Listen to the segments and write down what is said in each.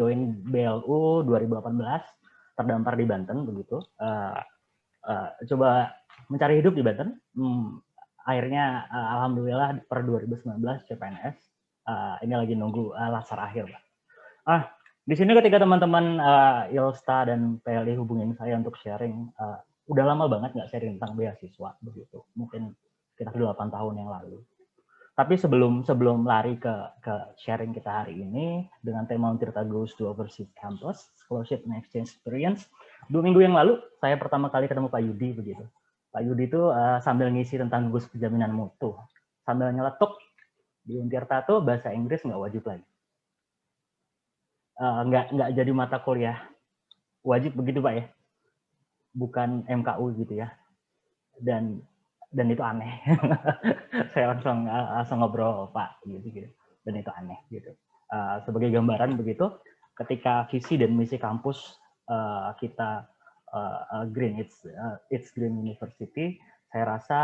join BLU 2018, terdampar di Banten begitu. Coba mencari hidup di Banten. Akhirnya alhamdulillah per 2019 CPNS. Ini lagi nunggu laser akhir, Pak. Di sini ketika teman-teman Ilsta dan PLI hubungin saya untuk sharing, udah lama banget nggak sharing tentang beasiswa begitu. Mungkin sekitar 8 tahun yang lalu. Tapi sebelum lari ke sharing kita hari ini dengan tema Untirta Goes to Overseas Campus, Scholarship and Exchange Experience, 2 minggu yang lalu saya pertama kali ketemu Pak Yudi begitu. Pak Yudi itu sambil ngisi tentang gugus penjaminan mutu, sambil nyeletuk di Untirta tuh bahasa Inggris nggak wajib lagi. Nggak jadi mata kuliah wajib begitu Pak ya, bukan MKU gitu ya. Dan itu aneh. Saya langsung ngobrol Pak gitu. Dan itu aneh gitu. Sebagai gambaran begitu, ketika visi dan misi kampus kita Green It's Green University, saya rasa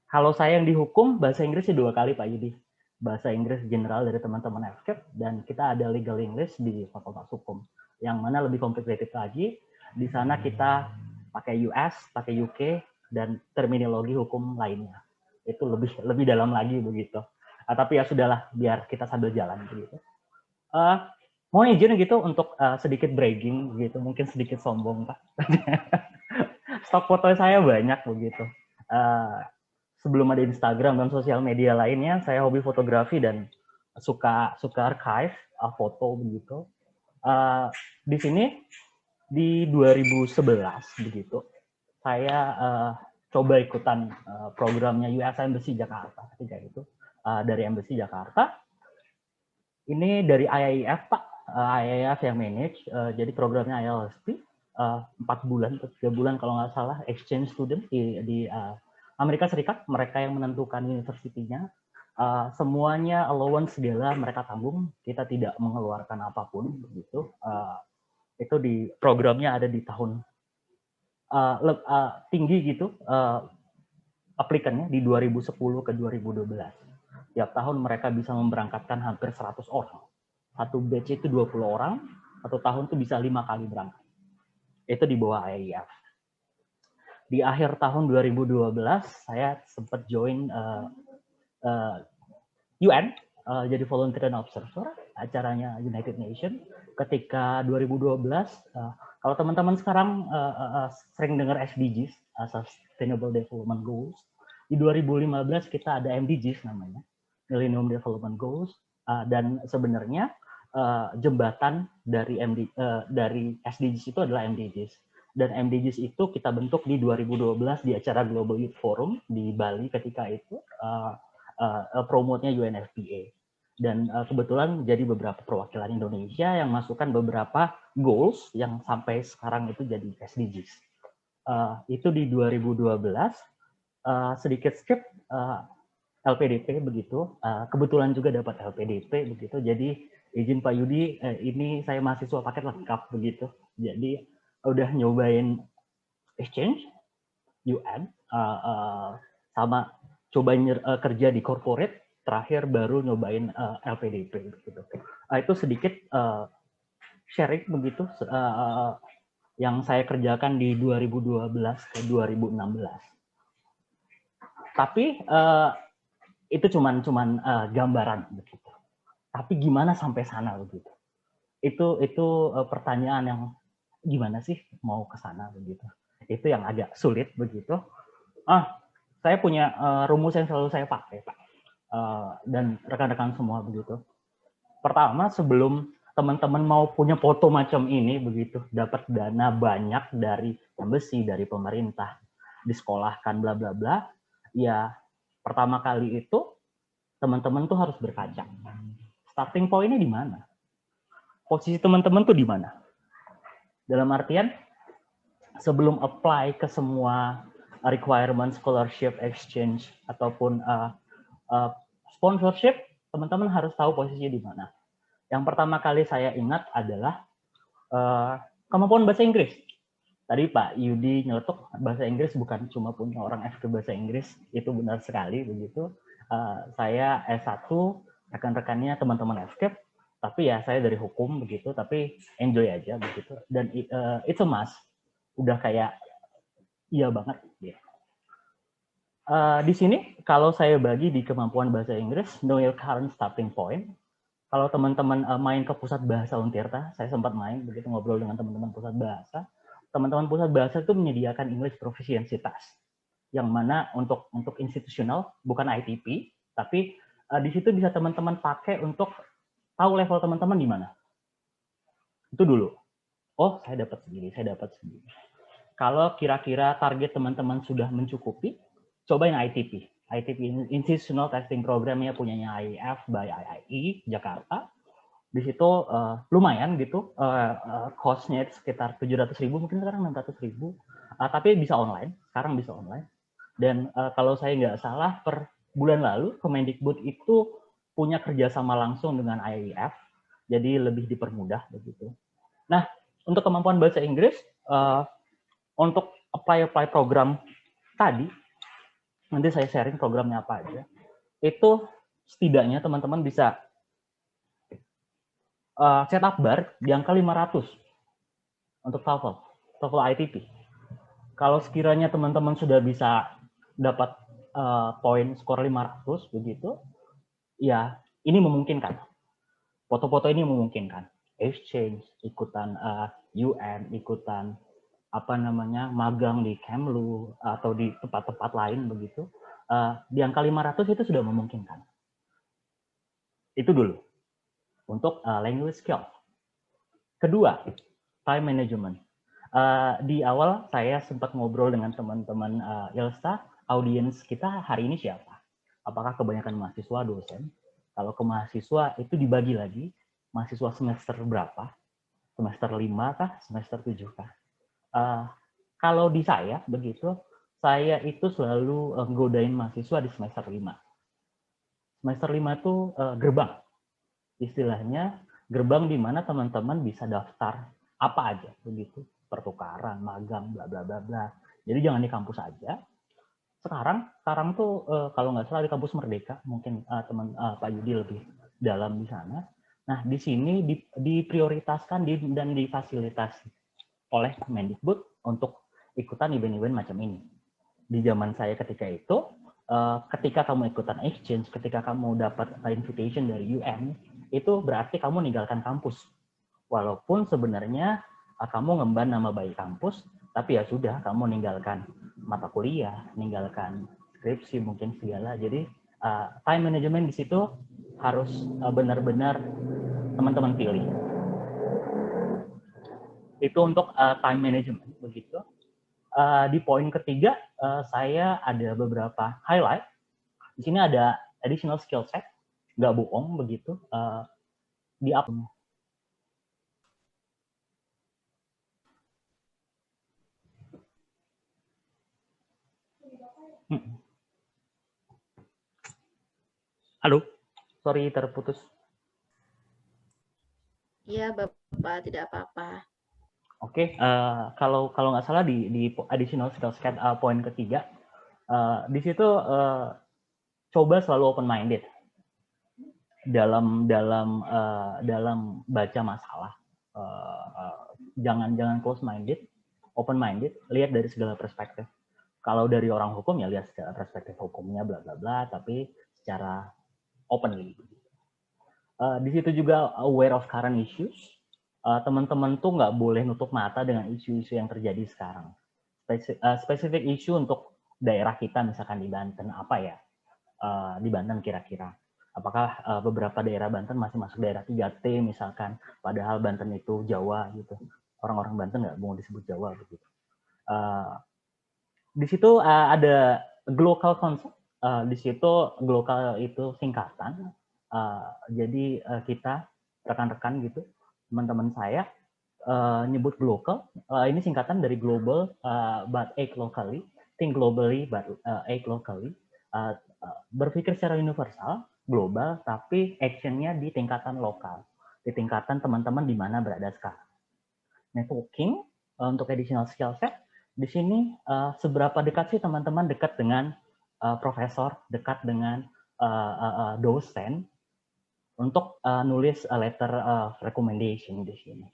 kalau saya yang dihukum bahasa Inggrisnya 2 kali Pak Yudi. Bahasa Inggris general dari teman-teman FKIP dan kita ada legal English di Fakultas Hukum yang mana lebih komplikated lagi. Di sana kita pakai US, pakai UK, dan terminologi hukum lainnya. Itu lebih dalam lagi begitu. Tapi ya sudahlah, biar kita sambil jalan begitu. Mohon izin gitu untuk sedikit bragging gitu, mungkin sedikit sombong Pak. Stok foto saya banyak begitu. Sebelum ada Instagram dan sosial media lainnya, saya hobi fotografi dan suka archive foto begitu. Di sini di 2011 begitu, saya coba ikutan programnya US Embassy Jakarta ketika itu dari Embassy Jakarta. Ini dari IAIF Pak, IAIF yang manage. Jadi programnya ILSP 4 bulan atau 3 bulan kalau nggak salah exchange student di Amerika Serikat. Mereka yang menentukan universitinya. Semuanya allowance segala mereka tanggung. Kita tidak mengeluarkan apapun begitu. Itu di programnya ada di tahun tinggi gitu aplikannya di 2010 ke 2012. Tiap tahun mereka bisa memberangkatkan hampir 100 orang. Satu batch itu 20 orang, satu tahun itu bisa 5 kali berangkat. Itu di bawah IAIF. Di akhir tahun 2012 saya sempat join UN jadi volunteer and observer acaranya United Nations. Ketika 2012 kalau teman-teman sekarang sering dengar SDGs, Sustainable Development Goals, di 2015 kita ada MDGs namanya, Millennium Development Goals, dan sebenarnya jembatan dari SDGs itu adalah MDGs. Dan MDGs itu kita bentuk di 2012 di acara Global Youth Forum di Bali ketika itu, promote-nya UNFPA. Dan kebetulan jadi beberapa perwakilan Indonesia yang masukkan beberapa goals yang sampai sekarang itu jadi SDGs. Itu di 2012, sedikit skip LPDP begitu. Kebetulan juga dapat LPDP begitu. Jadi izin Pak Yudi, ini saya mahasiswa paket lengkap begitu. Jadi udah nyobain exchange, UN, sama cobain kerja di corporate. Terakhir baru nyobain LPDP gitu. Itu sedikit sharing begitu yang saya kerjakan di 2012 ke 2016. Tapi itu cuman gambaran begitu. Tapi gimana sampai sana begitu? Itu pertanyaan yang gimana sih mau ke sana begitu? Itu yang agak sulit begitu. Saya punya rumus yang selalu saya pakai Pak. Dan rekan-rekan semua begitu. Pertama, sebelum teman-teman mau punya foto macam ini begitu, dapat dana banyak dari embassy, dari pemerintah, disekolahkan bla bla bla, ya pertama kali itu teman-teman tuh harus berkaca. Starting point-nya di mana? Posisi teman-teman tuh di mana? Dalam artian sebelum apply ke semua requirement scholarship, exchange ataupun sponsorship, teman-teman harus tahu posisinya di mana. Yang pertama kali saya ingat adalah kemampuan bahasa Inggris. Tadi Pak Yudi nyeletuk, bahasa Inggris bukan cuma punya orang FK bahasa Inggris, itu benar sekali begitu. Saya S1, rekan-rekannya teman-teman FK Tapi ya saya dari hukum begitu, tapi enjoy aja begitu. Dan it's a must. Udah kayak iya banget. Ya. Di sini kalau saya bagi di kemampuan bahasa Inggris, know your current starting point. Kalau teman-teman main ke pusat bahasa Untirta, saya sempat main begitu ngobrol dengan teman-teman pusat bahasa. Teman-teman pusat bahasa itu menyediakan English Proficiency Test, yang mana untuk institusional bukan ITP, tapi di situ bisa teman-teman pakai untuk tahu level teman-teman di mana. Itu dulu. Oh, saya dapat segini, saya dapat segini. Kalau kira-kira target teman-teman sudah mencukupi, cobain ITP. ITP Institutional Testing Programnya punyanya IEF by IIE Jakarta. Di situ lumayan gitu, cost-nya sekitar 700.000, mungkin sekarang 600.000. Tapi bisa online, sekarang bisa online. Dan kalau saya nggak salah, per bulan lalu Kemendikbud itu punya kerjasama langsung dengan IEF, jadi lebih dipermudah begitu. Nah, untuk kemampuan bahasa Inggris, untuk apply program tadi, nanti saya sharing programnya apa aja. Itu setidaknya teman-teman bisa setup bar di angka 500 untuk TOEFL ITP. Kalau sekiranya teman-teman sudah bisa dapat poin skor 500 begitu, ya ini memungkinkan. Foto-foto ini memungkinkan. Exchange, ikutan UN, ikutan magang di Kemlu atau di tempat-tempat lain begitu, di angka 500 itu sudah memungkinkan. Itu dulu untuk language skill. Kedua, time management. Di awal saya sempat ngobrol dengan teman-teman Ilsta, audiens kita hari ini siapa? Apakah kebanyakan mahasiswa, dosen? Kalau ke mahasiswa itu dibagi lagi, mahasiswa semester berapa? Semester 5 kah? Semester 7 kah? Kalau di saya begitu, saya itu selalu godain mahasiswa di semester 5. Semester 5 itu gerbang. Istilahnya gerbang di mana teman-teman bisa daftar apa aja begitu, pertukaran, magang, bla bla bla bla. Jadi jangan di kampus aja. Sekarang tuh kalau nggak salah di kampus Merdeka, mungkin teman Pak Yudi lebih dalam di sana. Nah, di sini diprioritaskan dan difasilitasi oleh Kemendikbud untuk ikutan event-event macam ini. Di zaman saya ketika itu, ketika kamu ikutan exchange, ketika kamu dapat invitation dari UN, itu berarti kamu meninggalkan kampus. Walaupun sebenarnya kamu ngemban nama baik kampus, tapi ya sudah, kamu meninggalkan mata kuliah, meninggalkan skripsi mungkin segala. Jadi time management di situ harus benar-benar teman-teman pilih. Itu untuk time management begitu. Di poin ketiga, saya ada beberapa highlight. Di sini ada additional skill set, nggak bohong begitu. Di up. Halo, sorry terputus. Iya, Bapak, tidak apa-apa. Oke, kalau nggak salah di additional skill set poin ketiga, di situ coba selalu open minded dalam baca masalah. Jangan close minded, open minded, lihat dari segala perspektif. Kalau dari orang hukum ya lihat secara perspektif hukumnya bla bla bla, tapi secara openly. Di situ juga aware of current issues. Teman-teman tuh nggak boleh nutup mata dengan isu-isu yang terjadi sekarang. Spesifik isu untuk daerah kita, misalkan di Banten, apa ya? Di Banten kira-kira. Apakah beberapa daerah Banten masih masuk daerah 3T misalkan, padahal Banten itu Jawa gitu. Orang-orang Banten nggak mau disebut Jawa begitu. Di situ ada global concept. Di situ global itu singkatan. Jadi kita rekan-rekan gitu, teman-teman saya nyebut global. Ini singkatan dari global but act locally, think globally but act locally. Berpikir secara universal, global, tapi actionnya di tingkatan lokal, di tingkatan teman-teman di mana berada sekarang. Networking untuk additional skill set. Di sini seberapa dekat sih teman-teman dekat dengan profesor, dekat dengan dosen, untuk nulis letter of recommendation di sini.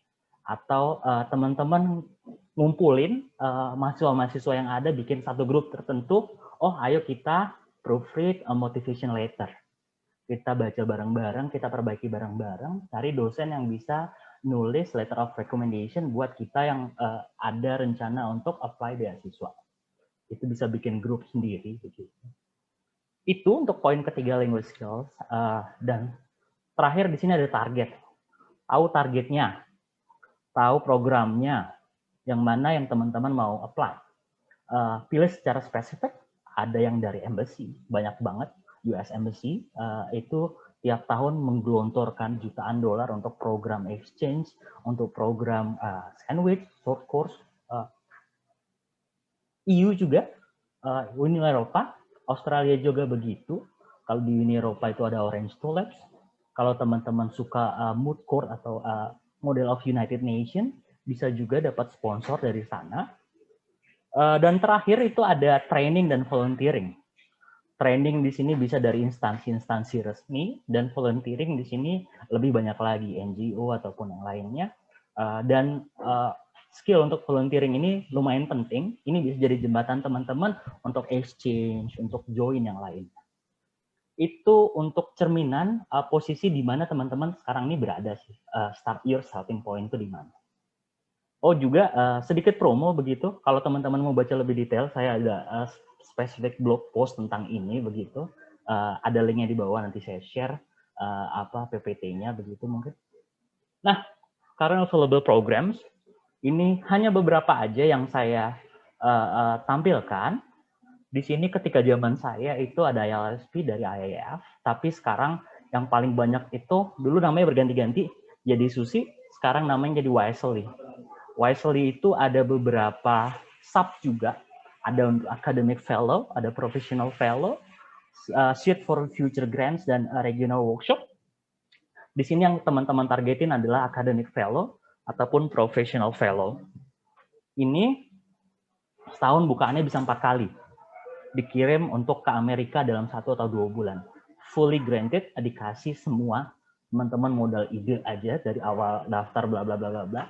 Atau teman-teman ngumpulin mahasiswa-mahasiswa yang ada, bikin satu grup tertentu, oh ayo kita proofread a motivation letter. Kita baca bareng-bareng, kita perbaiki bareng-bareng, cari dosen yang bisa nulis letter of recommendation buat kita yang ada rencana untuk apply beasiswa. Itu bisa bikin grup sendiri. Begitu. Itu untuk poin ketiga language skills. Dan terakhir di sini ada target. Tahu targetnya, tahu programnya, yang mana yang teman-teman mau apply. Pilih secara spesifik, ada yang dari embassy, banyak banget. US Embassy itu tiap tahun menggelontorkan jutaan dolar untuk program exchange, untuk program sandwich, short course. EU juga, Uni Eropa, Australia juga begitu. Kalau di Uni Eropa itu ada Orange Tulips. Kalau teman-teman suka Mood Court atau Model of United Nations, bisa juga dapat sponsor dari sana. Dan terakhir itu ada training dan volunteering. Training di sini bisa dari instansi-instansi resmi, dan volunteering di sini lebih banyak lagi, NGO ataupun yang lainnya. Dan skill untuk volunteering ini lumayan penting. Ini bisa jadi jembatan teman-teman untuk exchange, untuk join yang lain. Itu untuk cerminan posisi di mana teman-teman sekarang ini berada sih. Your starting point itu di mana. Oh juga sedikit promo begitu. Kalau teman-teman mau baca lebih detail, saya ada spesifik blog post tentang ini begitu. Ada linknya di bawah, nanti saya share apa PPT-nya begitu mungkin. Nah, current available programs ini hanya beberapa aja yang saya tampilkan. Di sini ketika zaman saya itu ada ILSP dari IAF, tapi sekarang yang paling banyak itu dulu namanya berganti-ganti jadi Susi, sekarang namanya jadi Wisely. Wisely itu ada beberapa sub juga, ada untuk academic fellow, ada professional fellow, suite for future grants, dan regional workshop. Di sini yang teman-teman targetin adalah academic fellow ataupun professional fellow. Ini setahun bukaannya bisa 4 kali. Dikirim untuk ke Amerika dalam 1 atau 2 bulan. Fully granted, dikasih semua. Teman-teman modal ide aja dari awal daftar bla bla bla bla bla.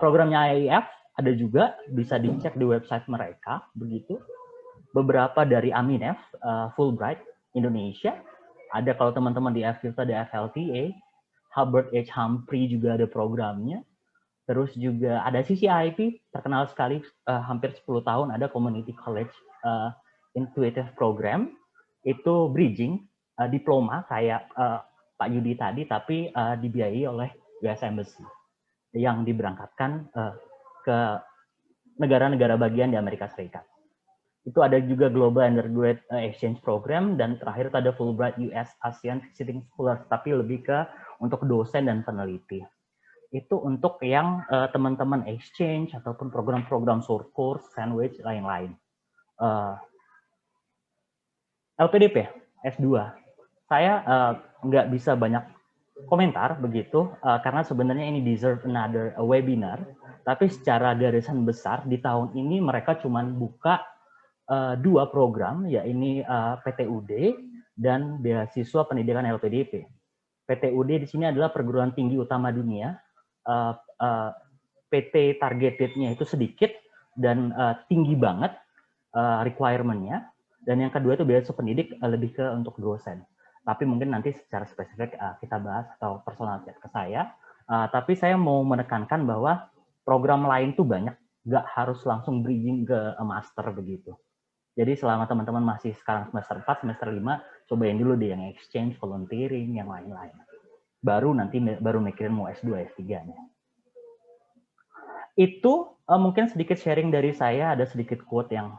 Programnya IAF ada juga, bisa dicek di website mereka begitu. Beberapa dari Aminef, Fulbright Indonesia. Ada kalau teman-teman di FKIP ada FLTA, Hubbard H. Humphrey juga ada programnya. Terus juga ada CCIP, terkenal sekali, hampir 10 tahun ada Community College Intuitive Program. Itu bridging, diploma kayak Pak Yudi tadi, tapi dibiayai oleh US Embassy yang diberangkatkan ke negara-negara bagian di Amerika Serikat. Itu ada juga Global Undergraduate Exchange Program, dan terakhir itu ada Fulbright US ASEAN Visiting Scholars, tapi lebih ke untuk dosen dan peneliti. Itu untuk yang teman-teman exchange ataupun program-program short course, sandwich, lain-lain. LPDP, S2. Saya nggak bisa banyak komentar begitu, karena sebenarnya ini deserve another webinar, tapi secara garisan besar di tahun ini mereka cuma buka 2 program, yaitu PTUD dan beasiswa pendidikan LPDP. PTUD di sini adalah perguruan tinggi utama dunia. PT targetednya itu sedikit dan tinggi banget requirement-nya. Dan yang kedua itu beasiswa pendidik lebih ke untuk dosen. Tapi mungkin nanti secara spesifik kita bahas atau personal chat ke saya. Tapi saya mau menekankan bahwa program lain tuh banyak, nggak harus langsung bridging ke master begitu. Jadi selama teman-teman masih sekarang semester 4, semester 5, cobain dulu deh yang exchange, volunteering, yang lain-lain. Baru nanti mikirin mau S2, S3-nya. Itu mungkin sedikit sharing dari saya, ada sedikit quote yang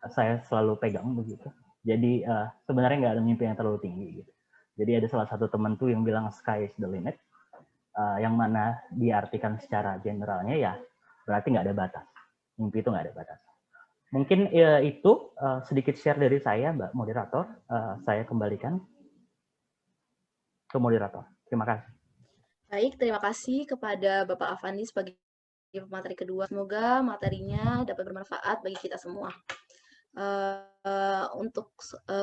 saya selalu pegang begitu. Jadi sebenarnya nggak ada mimpi yang terlalu tinggi gitu. Jadi ada salah satu teman tuh yang bilang sky is the limit, yang mana diartikan secara generalnya ya berarti nggak ada batas. Mimpi itu nggak ada batas. Mungkin itu sedikit share dari saya, Mbak Moderator. Saya kembalikan ke moderator. Terima kasih. Baik, terima kasih kepada Bapak Afandi sebagai pemateri kedua. Semoga materinya dapat bermanfaat bagi kita semua. Untuk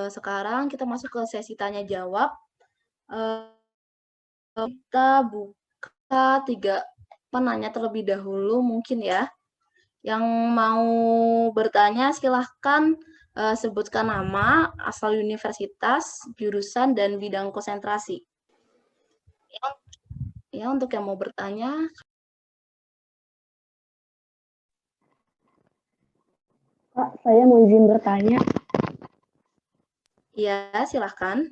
sekarang kita masuk ke sesi tanya jawab. Kita buka 3 penanya terlebih dahulu mungkin ya. Yang mau bertanya silahkan sebutkan nama, asal universitas, jurusan, dan bidang konsentrasi. Ya, untuk yang mau bertanya. Pak, saya mau izin bertanya. Iya, silahkan.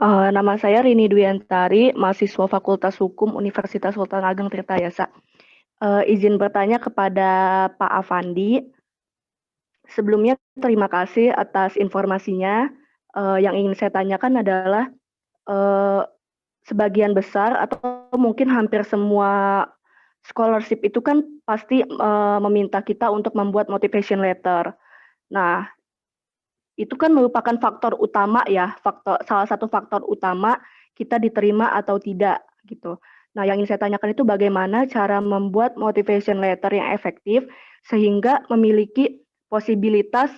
Nama saya Rini Dwiantari, mahasiswa Fakultas Hukum Universitas Sultan Ageng Tirtayasa. Izin bertanya kepada Pak Afandi. Sebelumnya terima kasih atas informasinya. Yang ingin saya tanyakan adalah sebagian besar atau mungkin hampir semua scholarship itu kan pasti meminta kita untuk membuat motivation letter. Nah, itu kan merupakan faktor utama ya, salah satu faktor utama kita diterima atau tidak gitu. Nah, yang ingin saya tanyakan itu bagaimana cara membuat motivation letter yang efektif sehingga memiliki posibilitas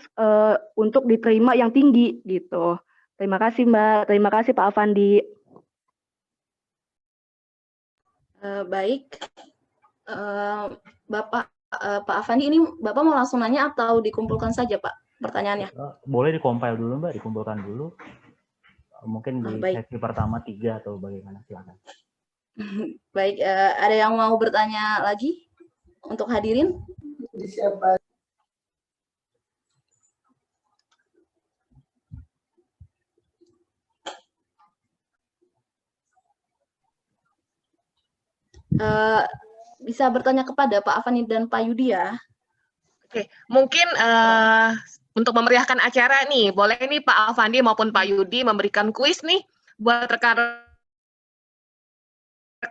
untuk diterima yang tinggi gitu. Terima kasih Mbak, terima kasih Pak Afandi. Baik, Bapak Pak Afandi, ini Bapak mau langsung nanya atau dikumpulkan saja Pak pertanyaannya? Boleh dikompil dulu Mbak, dikumpulkan dulu. Mungkin di baik. sesi pertama 3 atau bagaimana, silakan. Baik, ada yang mau bertanya lagi untuk hadirin? Siapa? Bisa bertanya kepada Pak Afandi dan Pak Yudi ya. Oke, mungkin untuk memeriahkan acara nih, boleh nih Pak Afandi maupun Pak Yudi memberikan kuis nih buat rekan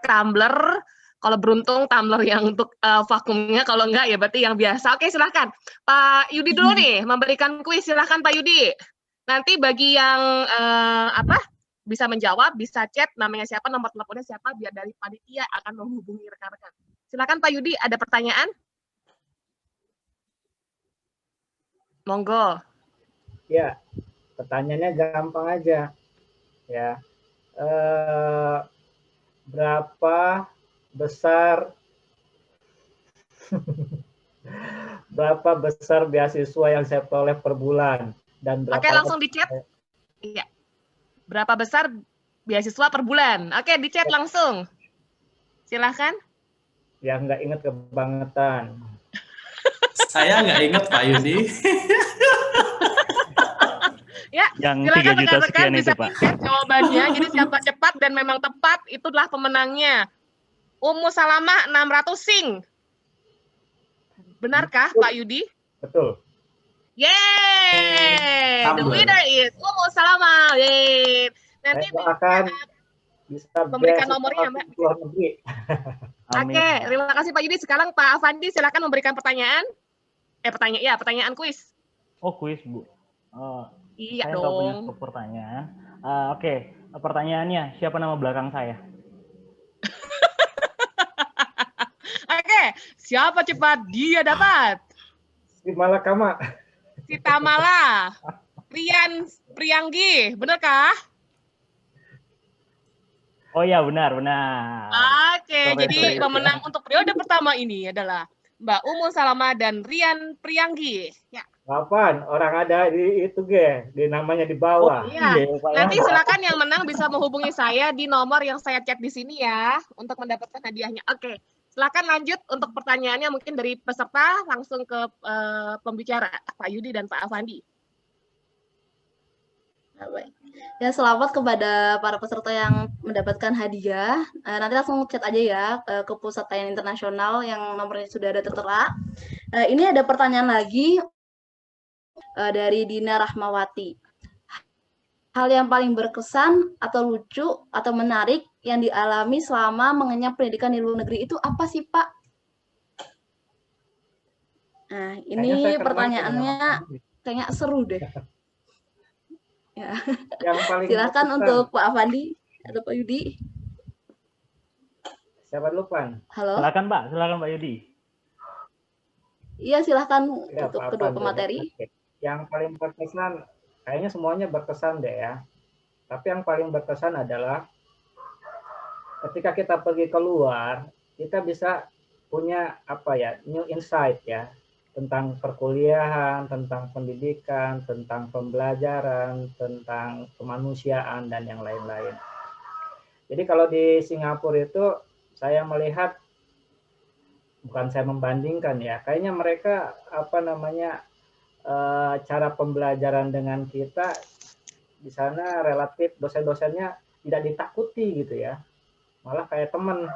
tumbler. Kalau beruntung tumbler yang untuk vakumnya, kalau enggak ya berarti yang biasa. Oke, silahkan. Pak Yudi dulu nih memberikan kuis, silahkan Pak Yudi. Nanti bagi yang bisa menjawab, bisa chat namanya siapa, nomor teleponnya siapa, biar dari panitia akan menghubungi rekan-rekan. Silakan Pak Yudi, ada pertanyaan? Monggo. Ya, pertanyaannya gampang aja. Ya, berapa besar berapa besar beasiswa yang saya peroleh per bulan dan berapa? Oke, langsung di chat. Iya. Berapa besar beasiswa per bulan? Oke, di chat langsung. Silahkan. Ya, nggak inget kebangetan. Saya nggak inget Pak Yudi. Ya, Yang silakan 3 juta rekan-rekan sekian bisa itu Pak. chat jawabannya. Jadi siapa cepat dan memang tepat, itulah pemenangnya. Ummu Salamah 600 sing. Benarkah Pak Yudi? Betul. Yeay! The Tumbler. winner is Ummu Salamah. Yeay! Nanti Saya akan bisa memberikan beasiswa nomornya, Mbak. ke luar negeri. Oke, terima kasih Pak Yudi. Sekarang Pak Afandi silakan memberikan pertanyaan. Pertanyaan kuis. Oh, kuis Bu. Iya Saya nggak punya dong. pertanyaan. Oke, pertanyaannya siapa nama belakang saya? Oke, siapa cepat dia dapat? Si Malakama. Si Tamala. Rian Prianggi, benarkah? Oh ya, benar. Oke, jadi pemenang untuk periode pertama ini adalah Mbak Ummu Salamah dan Rian Prianggi. Ya. Kapan? Orang ada di itu di namanya di bawah. Iya. Nanti silakan yang menang bisa menghubungi saya di nomor yang saya chat di sini ya untuk mendapatkan hadiahnya. Oke, silakan lanjut untuk pertanyaannya mungkin dari peserta langsung ke pembicara Pak Yudi dan Pak Afandi. Baik. Ya, selamat kepada para peserta yang mendapatkan hadiah. Nanti langsung chat aja ya ke Pusat Tayang Internasional yang nomornya sudah ada tertera. Ini ada pertanyaan lagi dari Dina Rahmawati. Hal yang paling berkesan atau lucu atau menarik yang dialami selama mengenyam pendidikan di luar negeri itu apa sih, Pak? Nah, ini pertanyaannya kayaknya seru deh. Ya. Yang paling silakan berkesan. Untuk Pak Afandi atau Pak Yudi. Siapa dulu, Pan? Halo. Silakan Pak Yudi. Iya, silakan Ya, untuk Pak kedua Afandi. pemateri. Yang paling berkesan, kayaknya semuanya berkesan deh ya. Tapi yang paling berkesan adalah ketika kita pergi keluar, kita bisa punya apa ya, new insight ya, tentang perkuliahan, tentang pendidikan, tentang pembelajaran, tentang kemanusiaan dan yang lain-lain. Jadi kalau di Singapura itu saya melihat, bukan saya membandingkan ya, kayaknya mereka apa namanya, cara pembelajaran dengan kita di sana relatif dosen-dosennya tidak ditakuti gitu ya, malah kayak teman.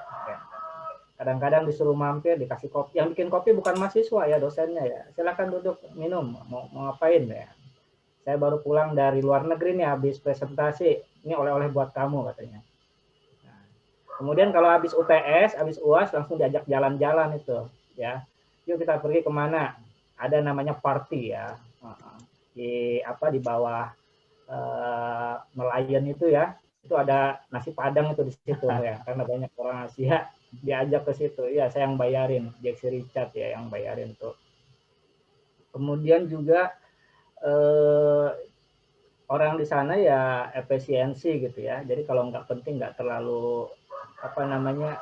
Kadang-kadang disuruh mampir dikasih kopi, yang bikin kopi bukan mahasiswa ya, dosennya ya, silakan duduk minum, mau ngapain ya, saya baru pulang dari luar negeri nih habis presentasi, ini oleh-oleh buat kamu katanya. Nah, kemudian kalau habis UTS, habis UAS langsung diajak jalan-jalan itu ya, yuk kita pergi kemana, ada namanya party ya, di apa, di bawah nelayan itu ya, itu ada nasi padang itu di situ ya, karena banyak orang Asia diajak ke situ. Ya, saya yang bayarin, Jack Richard ya yang bayarin tuh. Kemudian juga orang di sana ya efisiensi gitu ya. Jadi kalau nggak penting, nggak terlalu apa namanya,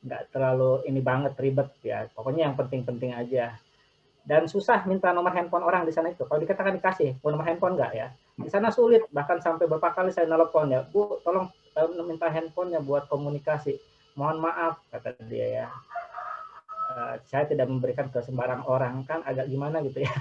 nggak terlalu ini banget ribet ya. Pokoknya yang penting-penting aja. Dan susah minta nomor handphone orang di sana itu. Kalau di kita kan dikasih, nomor handphone nggak ya? Di sana sulit, bahkan sampai berapa kali saya nelpon ya, Bu, tolong minta handphonenya buat komunikasi. Mohon maaf, kata dia ya. Saya tidak memberikan ke sembarang orang, kan agak gimana gitu ya.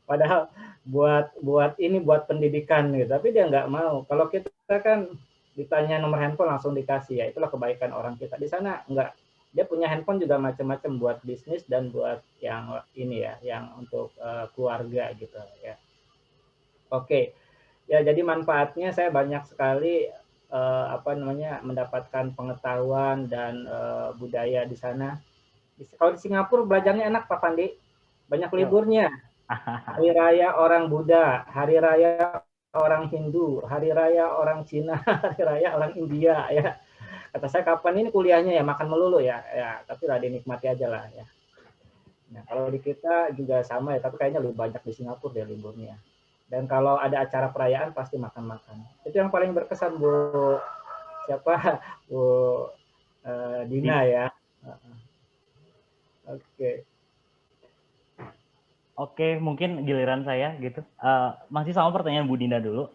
Padahal buat ini buat pendidikan gitu, tapi dia nggak mau. Kalau kita kan ditanya nomor handphone langsung dikasih ya, itulah kebaikan orang kita. Di sana nggak. Dia punya handphone juga macam-macam buat bisnis dan buat yang ini ya, yang untuk keluarga gitu ya. Oke, ya jadi manfaatnya saya banyak sekali apa namanya, mendapatkan pengetahuan dan budaya di sana. Kalau di Singapura belajarnya enak Pak Pandi, banyak liburnya. Hari raya orang Buddha, hari raya orang Hindu, hari raya orang Cina, hari raya orang India ya. Kata saya, kapan ini kuliahnya ya, makan melulu ya, tapi lah dinikmati aja lah ya. Nah, kalau di kita juga sama ya, tapi kayaknya lebih banyak di Singapura deh liburnya. Dan kalau ada acara perayaan pasti makan-makan. Itu yang paling berkesan, Bu. Siapa? Bu Dina ya. Oke. Oke, mungkin giliran saya gitu. Masih sama pertanyaan Bu Dinda dulu.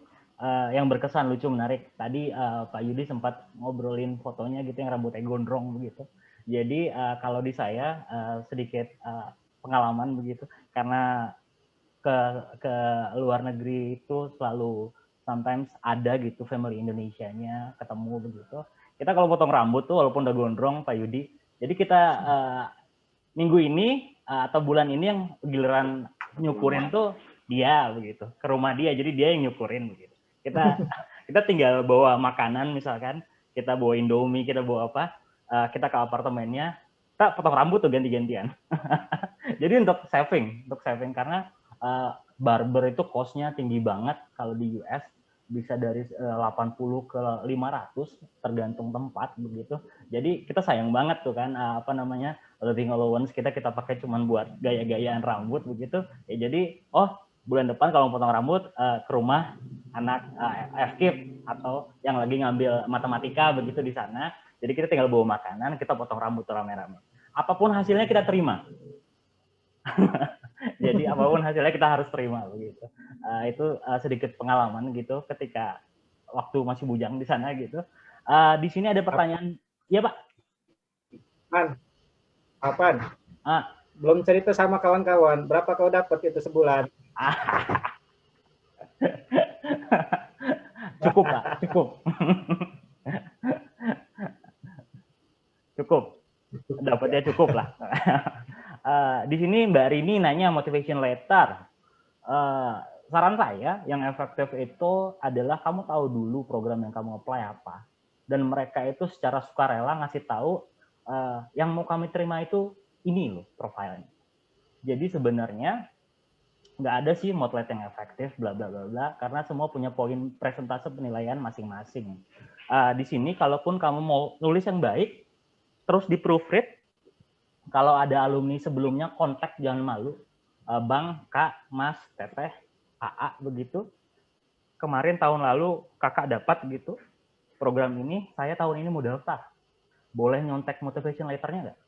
Yang berkesan, lucu, menarik. Tadi Pak Yudi sempat ngobrolin fotonya gitu, yang rambutnya gondrong begitu. Jadi kalau di saya sedikit pengalaman begitu, karena ke luar negeri itu selalu sometimes ada gitu family Indonesianya ketemu begitu. Kita kalau potong rambut tuh walaupun udah gondrong Pak Yudi, jadi kita minggu ini atau bulan ini yang giliran nyukurin tuh dia begitu, ke rumah dia, jadi dia yang nyukurin begitu. Kita tinggal bawa makanan misalkan, kita bawa Indomie, kita bawa apa, kita ke apartemennya, kita potong rambut tuh ganti-gantian. Jadi untuk saving karena barber itu cost-nya tinggi banget kalau di US, bisa dari 80 ke 500 tergantung tempat begitu. Jadi kita sayang banget tuh kan, apa namanya, living allowance kita pakai cuman buat gaya-gayaan rambut begitu. Ya jadi bulan depan kalau potong rambut ke rumah anak FKIP atau yang lagi ngambil matematika begitu di sana. Jadi kita tinggal bawa makanan, kita potong rambut rame-rame. Apapun hasilnya kita terima. Jadi apapun hasilnya kita harus terima begitu. Itu sedikit pengalaman gitu ketika waktu masih bujang di sana gitu. Di sini ada pertanyaan. Iya Pak. Apaan? Belum cerita sama kawan-kawan. Berapa kau dapat itu sebulan? Cukup Pak, cukup. Cukup. Dapatnya cukup lah. Di sini Mbak Rini nanya motivation letter. Saran saya yang efektif itu adalah kamu tahu dulu program yang kamu apply apa, dan mereka itu secara sukarela ngasih tahu yang mau kami terima itu ini loh profilnya. Jadi sebenarnya nggak ada sih motlet yang efektif bla bla bla bla, karena semua punya poin presentase penilaian masing-masing. Di sini kalaupun kamu mau nulis yang baik, terus di proofread. Kalau ada alumni sebelumnya kontak, jangan malu. Bang, Kak, Mas, Teteh, AA begitu. kemarin tahun lalu kakak dapat gitu program ini, saya tahun ini mau daftar. Boleh nyontek motivation letternya nggak?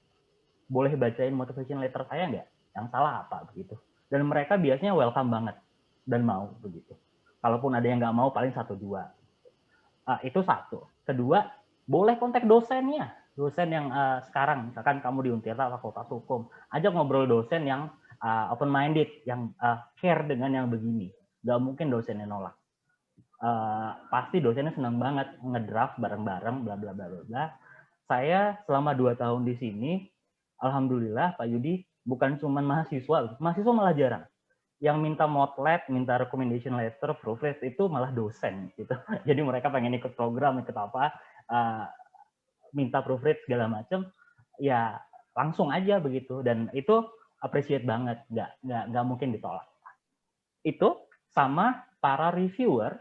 Boleh bacain motivation letter saya nggak? Yang salah apa begitu? Dan mereka biasanya welcome banget dan mau begitu. Kalaupun ada yang nggak mau paling 1-2. Itu satu. Kedua, boleh kontak dosennya. Dosen yang sekarang, misalkan kamu di Untirta Fakultas Hukum, ajak ngobrol dosen yang open minded, yang care dengan yang begini. Nggak mungkin dosennya nolak. Pasti dosennya senang banget ngedraft bareng-bareng, bla bla bla bla. Saya selama 2 tahun di sini, alhamdulillah Pak Yudi, bukan cuma mahasiswa malah jarang. Yang minta motlet, minta recommendation letter, proofread itu malah dosen gitu. Jadi mereka pengen ikut program, ikut apa, minta proofread segala macam, ya langsung aja begitu. Dan itu appreciate banget, nggak mungkin ditolak. Itu sama para reviewer,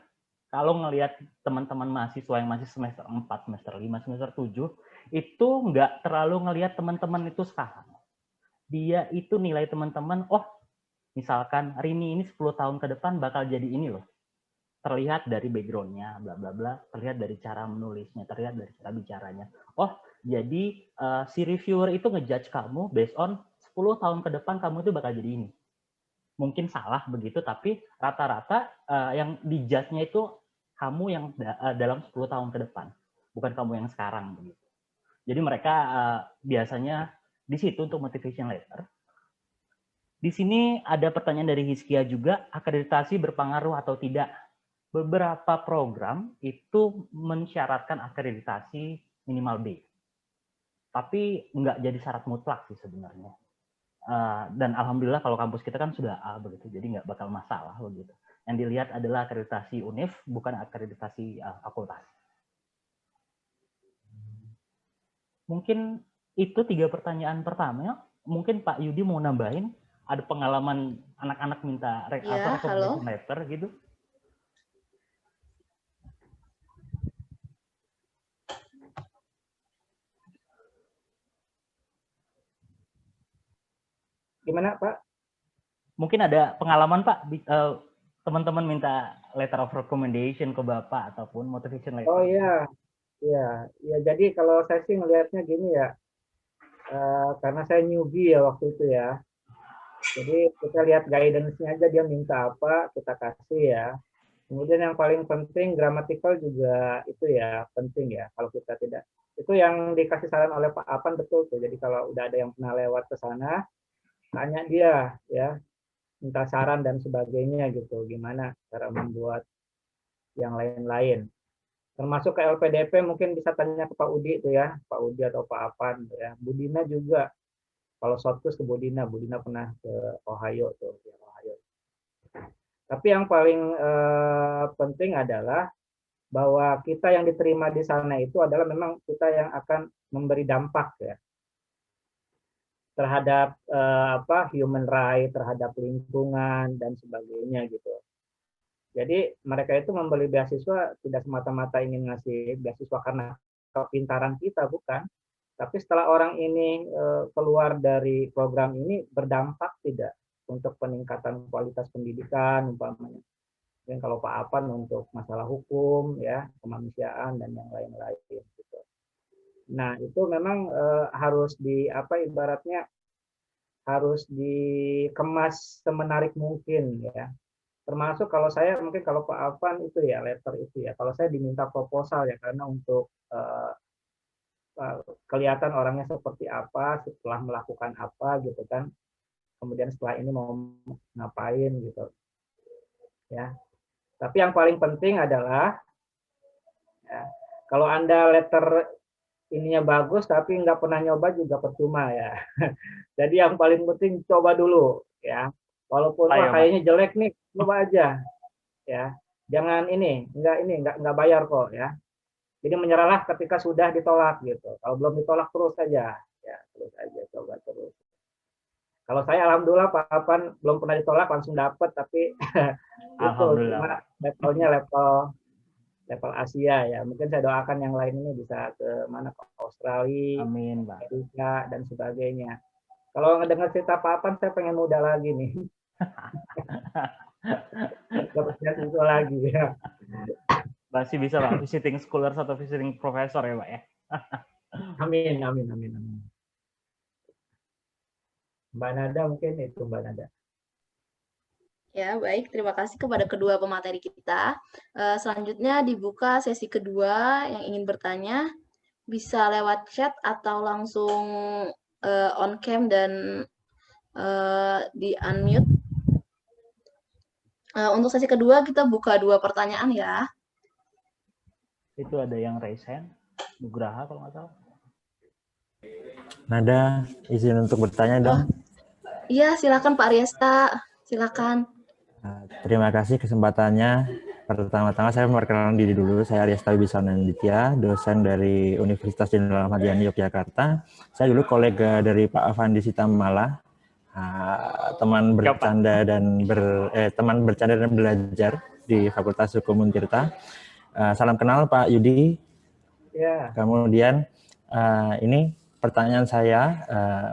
kalau ngelihat teman-teman mahasiswa yang masih semester 4, semester 5, semester 7, itu nggak terlalu ngelihat teman-teman itu sekarang. Dia itu nilai teman-teman, oh misalkan Rini ini 10 tahun ke depan bakal jadi ini loh. Terlihat dari background-nya, bla bla bla, terlihat dari cara menulisnya, terlihat dari cara bicaranya. Oh, jadi si reviewer itu ngejudge kamu based on 10 tahun ke depan kamu itu bakal jadi ini. Mungkin salah begitu, tapi rata-rata yang dijudge-nya itu kamu yang dalam 10 tahun ke depan, bukan kamu yang sekarang begitu. Jadi mereka biasanya di situ untuk motivation letter. Di sini ada pertanyaan dari Hizkia juga, akreditasi berpengaruh atau tidak? Beberapa program itu mensyaratkan akreditasi minimal B. Tapi nggak jadi syarat mutlak sih sebenarnya. Dan alhamdulillah kalau kampus kita kan sudah A begitu, jadi nggak bakal masalah begitu. Yang dilihat adalah akreditasi UNIF, bukan akreditasi fakultas. Mungkin itu 3 pertanyaan pertama. Mungkin Pak Yudi mau nambahin, ada pengalaman anak-anak minta recommendation letter gitu. Gimana Pak? Mungkin ada pengalaman Pak, teman-teman minta letter of recommendation ke Bapak ataupun motivation letter. Oh iya, ya. Jadi kalau saya sih ngelihatnya gini ya, karena saya newbie ya waktu itu ya. Jadi kita lihat guidance-nya aja, dia minta apa kita kasih ya. Kemudian yang paling penting grammatical juga itu ya penting ya. Kalau kita tidak, itu yang dikasih saran oleh Pak Apan betul tuh. Jadi kalau udah ada yang pernah lewat ke sana, tanya dia ya, minta saran dan sebagainya gitu, gimana cara membuat yang lain-lain. Termasuk ke LPDP mungkin bisa tanya ke Pak Udi itu ya, Pak Udi atau Pak Apan ya. Budina juga, kalau shortcut ke Budina pernah ke Ohio tuh, ya, Ohio. Tapi yang paling penting adalah bahwa kita yang diterima di sana itu adalah memang kita yang akan memberi dampak ya terhadap human right, terhadap lingkungan dan sebagainya gitu. Jadi mereka itu membeli beasiswa tidak semata-mata ingin ngasih beasiswa karena kepintaran kita, bukan. Tapi setelah orang ini keluar dari program ini berdampak tidak untuk peningkatan kualitas pendidikan umpamanya. Mungkin kalau Pak Apan untuk masalah hukum ya, kemanusiaan dan yang lain-lain gitu. Nah, itu memang harus ibaratnya harus dikemas semenarik mungkin ya. Termasuk kalau saya mungkin kalau Pak Afan itu ya letter itu ya. Kalau saya diminta proposal ya karena untuk kelihatan orangnya seperti apa setelah melakukan apa gitu kan. Kemudian setelah ini mau ngapain gitu. Ya. Tapi yang paling penting adalah ya, kalau Anda letter ininya bagus tapi nggak pernah nyoba juga percuma ya. Jadi yang paling penting coba dulu ya. Walaupun kayaknya jelek nih, coba aja ya. Jangan nggak bayar kok ya. Jadi menyerahlah ketika sudah ditolak gitu. Kalau belum ditolak terus aja ya, terus aja coba terus. Kalau saya alhamdulillah Pak Apan belum pernah ditolak langsung dapat, tapi itu cuma levelnya level Asia ya. Mungkin saya doakan yang lain ini bisa ke mana, ke Australia, amin, Pak. Amerika dan sebagainya. Kalau ngedengar cerita Pak Apan saya pengen muda lagi nih. dapat beasiswa lagi ya. Masih bisa Pak, visiting scholars atau visiting professor ya Pak ya. Amin, amin, amin, amin. Mbak Nada mungkin itu Mbak Nada. Ya, baik. Terima kasih kepada kedua pemateri kita. Selanjutnya dibuka sesi kedua. Yang ingin bertanya bisa lewat chat atau langsung on cam dan di unmute. Untuk sesi kedua kita buka 2 pertanyaan ya. Itu ada yang raise hand, Nugraha kalau nggak salah. Nada, izin untuk bertanya dong. Iya, silakan Pak Ariesta. Silakan. Terima kasih kesempatannya. Pertama-tama saya memperkenalkan diri dulu. Saya Ariesta Wibisana Ninditya, dosen dari Universitas Jenderal Ahmad Yani Yogyakarta. Saya dulu kolega dari Pak Afandi Sitamala, teman bercanda dan teman bercanda dan belajar di Fakultas Hukum Untirta. Salam kenal Pak Yudi. Ya. Kemudian ini pertanyaan saya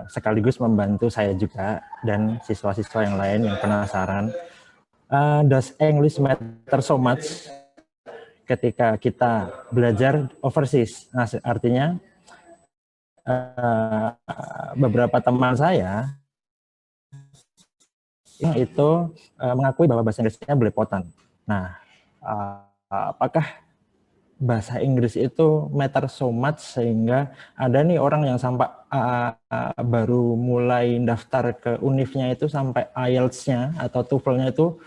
sekaligus membantu saya juga dan siswa-siswa yang lain yang penasaran. Does English matter so much ketika kita belajar overseas? Nah, artinya beberapa teman saya itu mengakui bahwa bahasa Inggrisnya belepotan. Nah, apakah bahasa Inggris itu matter so much sehingga ada nih orang yang sampai baru mulai daftar ke univnya itu sampai IELTS-nya atau TOEFL-nya itu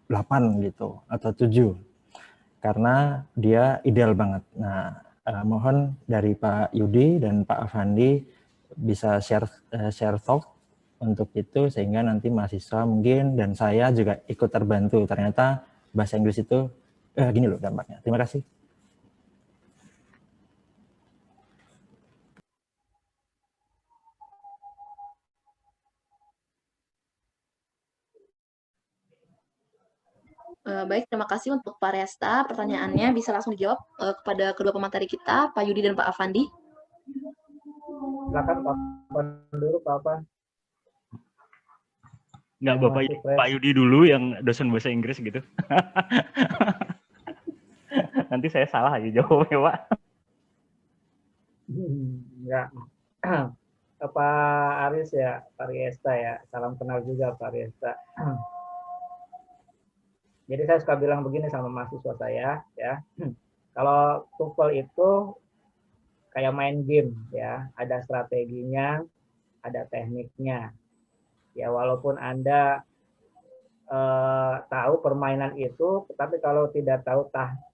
8 gitu atau 7 karena dia ideal banget. Nah, mohon dari Pak Yudi dan Pak Afandi bisa share thought untuk itu sehingga nanti mahasiswa mungkin dan saya juga ikut terbantu. Ternyata bahasa Inggris itu gini loh dampaknya. Terima kasih. Baik, terima kasih untuk Pak Resta. Pertanyaannya bisa langsung dijawab kepada kedua pemateri kita, Pak Yudi dan Pak Afandi. Silakan Pak Afan dulu, Pak Afan. Nggak, Pak Yudi dulu yang dosen bahasa Inggris gitu. Nanti saya salah aja jawabnya, Pak. Enggak. Pak Aris ya, Pak Ariesta ya. Salam kenal juga Pak Ariesta. Jadi saya suka bilang begini sama mahasiswa saya ya. Kalau TOEFL itu kayak main game ya, ada strateginya, ada tekniknya. Ya walaupun Anda tahu permainan itu, tapi kalau tidak tahu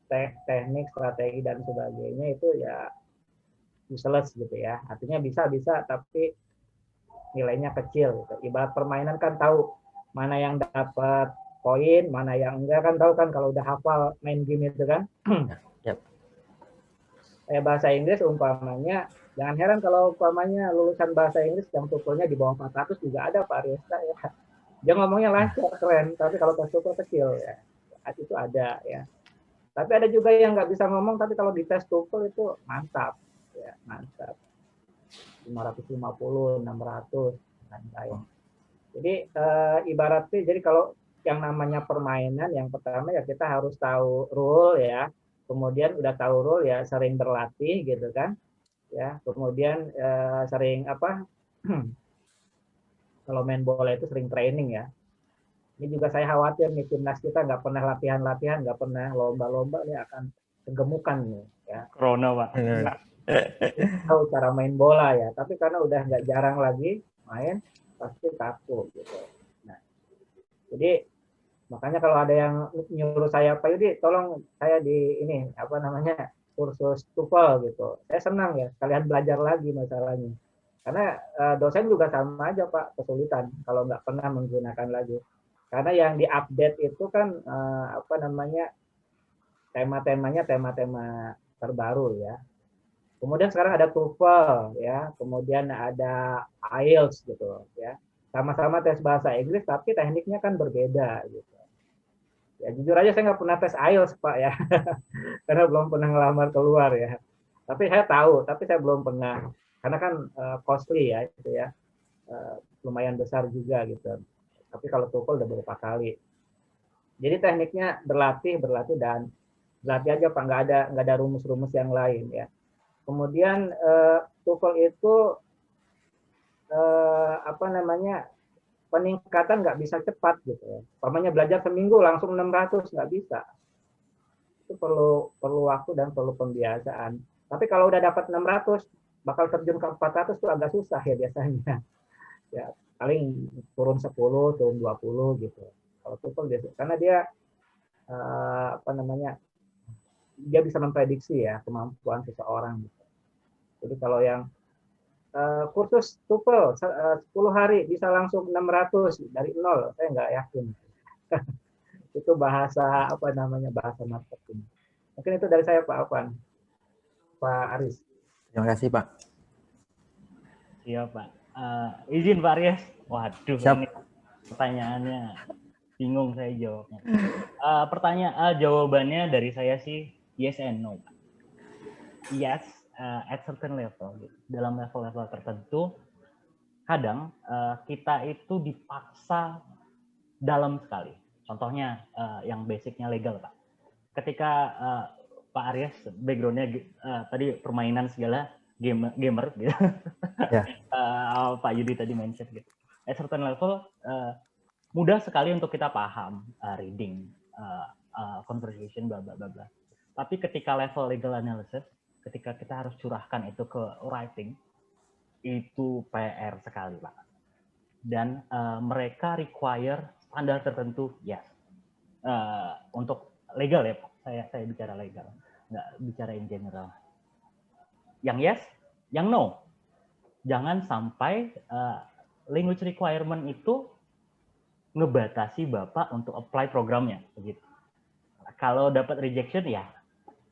teknik, strategi dan sebagainya itu ya useless gitu ya. Artinya bisa tapi nilainya kecil gitu. Ibarat permainan kan tahu mana yang dapat poin, mana yang enggak kan tahu kan kalau udah hafal main game itu kan. Yep. Kayak bahasa Inggris umpamanya, jangan heran kalau umpamanya lulusan bahasa Inggris yang TOEFL-nya di bawah 400 juga ada Pak Ariesta ya. Dia ngomongnya lancar, keren, tapi kalau tes TOEFL kecil ya. Itu ada ya. Tapi ada juga yang nggak bisa ngomong, tapi kalau di tes TOEFL itu mantap ya, mantap. 550, 600 santai. Jadi ibaratnya jadi kalau yang namanya permainan yang pertama ya kita harus tahu rule ya, kemudian udah tahu rule ya sering berlatih gitu kan ya, kemudian sering apa kalau main bola itu sering training ya. Ini juga saya khawatir nih timnas kita nggak pernah latihan, nggak pernah lomba-lomba nih akan kegemukan nih ya. Corona Pak. Tahu cara main bola ya, tapi karena udah nggak jarang lagi main pasti kaku gitu. Nah, jadi makanya kalau ada yang nyuruh saya Pak Yudi, tolong saya di ini apa namanya kursus TOEFL gitu. Saya senang ya, kalian belajar lagi masalahnya. Karena dosen juga sama aja Pak, kesulitan kalau nggak pernah menggunakan lagi. Karena yang diupdate itu kan apa namanya tema-temanya tema-tema terbaru ya. Kemudian sekarang ada TOEFL ya, kemudian ada IELTS gitu ya. Sama-sama tes bahasa Inggris tapi tekniknya kan berbeda gitu. Ya jujur aja saya nggak pernah tes IELTS Pak ya, karena belum pernah ngelamar keluar ya. Tapi saya tahu, tapi saya belum pernah, karena kan costly ya itu ya, lumayan besar juga gitu. Tapi kalau TOEFL udah beberapa kali. Jadi tekniknya berlatih dan berlatih aja Pak, nggak ada rumus-rumus yang lain ya. Kemudian TOEFL itu apa namanya, peningkatan nggak bisa cepat gitu ya. Umpamanya belajar seminggu langsung 600 nggak bisa. Itu perlu waktu dan perlu pembiasaan. Tapi kalau udah dapat 600 bakal terjun ke 400 itu agak susah ya biasanya. Ya, paling turun 10, turun 20 gitu. Kalau TOEFL biasa karena dia apa namanya? Dia bisa memprediksi ya kemampuan seseorang gitu. Jadi kalau yang kursus TOEFL 10 hari bisa langsung 600 dari nol, saya nggak yakin. Itu bahasa apa namanya, bahasa marketing. Mungkin itu dari saya Pak Alvan. Pak Aris. Terima kasih Pak. Iya Pak. Izin Pak Aries. Waduh, Siap. ini pertanyaannya bingung saya jawabnya. Jawabannya dari saya sih yes and no. Yes, at certain level. Dalam level-level tertentu, kadang kita itu dipaksa dalam sekali. Contohnya yang basicnya legal Pak. Ketika Pak Aries backgroundnya tadi permainan segala gamer gitu. Ya. Pak Yudi tadi mention gitu. At certain level mudah sekali untuk kita paham reading, conversation, bla bla bla bla. Tapi ketika level legal analysis, ketika kita harus curahkan itu ke writing, itu PR sekali Pak. Dan mereka require standar tertentu, yes. Untuk legal ya Pak, saya bicara legal, nggak bicara in general. Yang yes, yang no. Jangan sampai language requirement itu ngebatasi Bapak untuk apply programnya, begitu. Kalau dapat rejection ya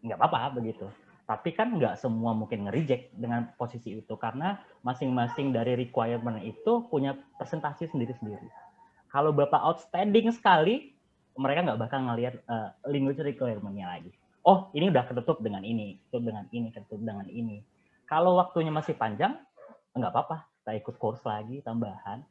nggak apa-apa begitu. Tapi kan nggak semua mungkin nge-reject dengan posisi itu karena masing-masing dari requirement itu punya presentasi sendiri-sendiri. Kalau Bapak outstanding sekali, mereka nggak bakal ngelihat language requirement-nya lagi. Oh, ini udah ketutup dengan ini, ketutup dengan ini, ketutup dengan ini. Kalau waktunya masih panjang, nggak apa-apa, kita ikut course lagi tambahan,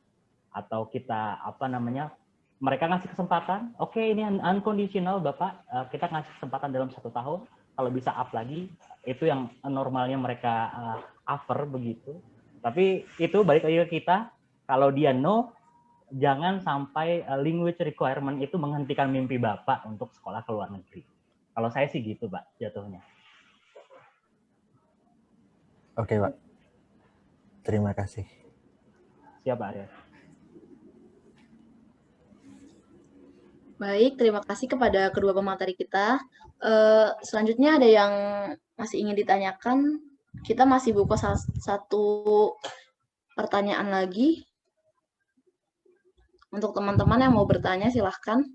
atau kita apa namanya, mereka ngasih kesempatan, oke ini unconditional Bapak, kita ngasih kesempatan dalam 1 tahun, kalau bisa up lagi, itu yang normalnya mereka offer begitu. Tapi itu balik lagi ke kita, kalau dia no, jangan sampai language requirement itu menghentikan mimpi Bapak untuk sekolah ke luar negeri. Kalau saya sih gitu Pak, jatuhnya. Oke Pak. Terima kasih. Siap Pak Arya. Baik, terima kasih kepada kedua pemateri kita. Selanjutnya ada yang masih ingin ditanyakan. Kita masih buka satu pertanyaan lagi. Untuk teman-teman yang mau bertanya, silahkan.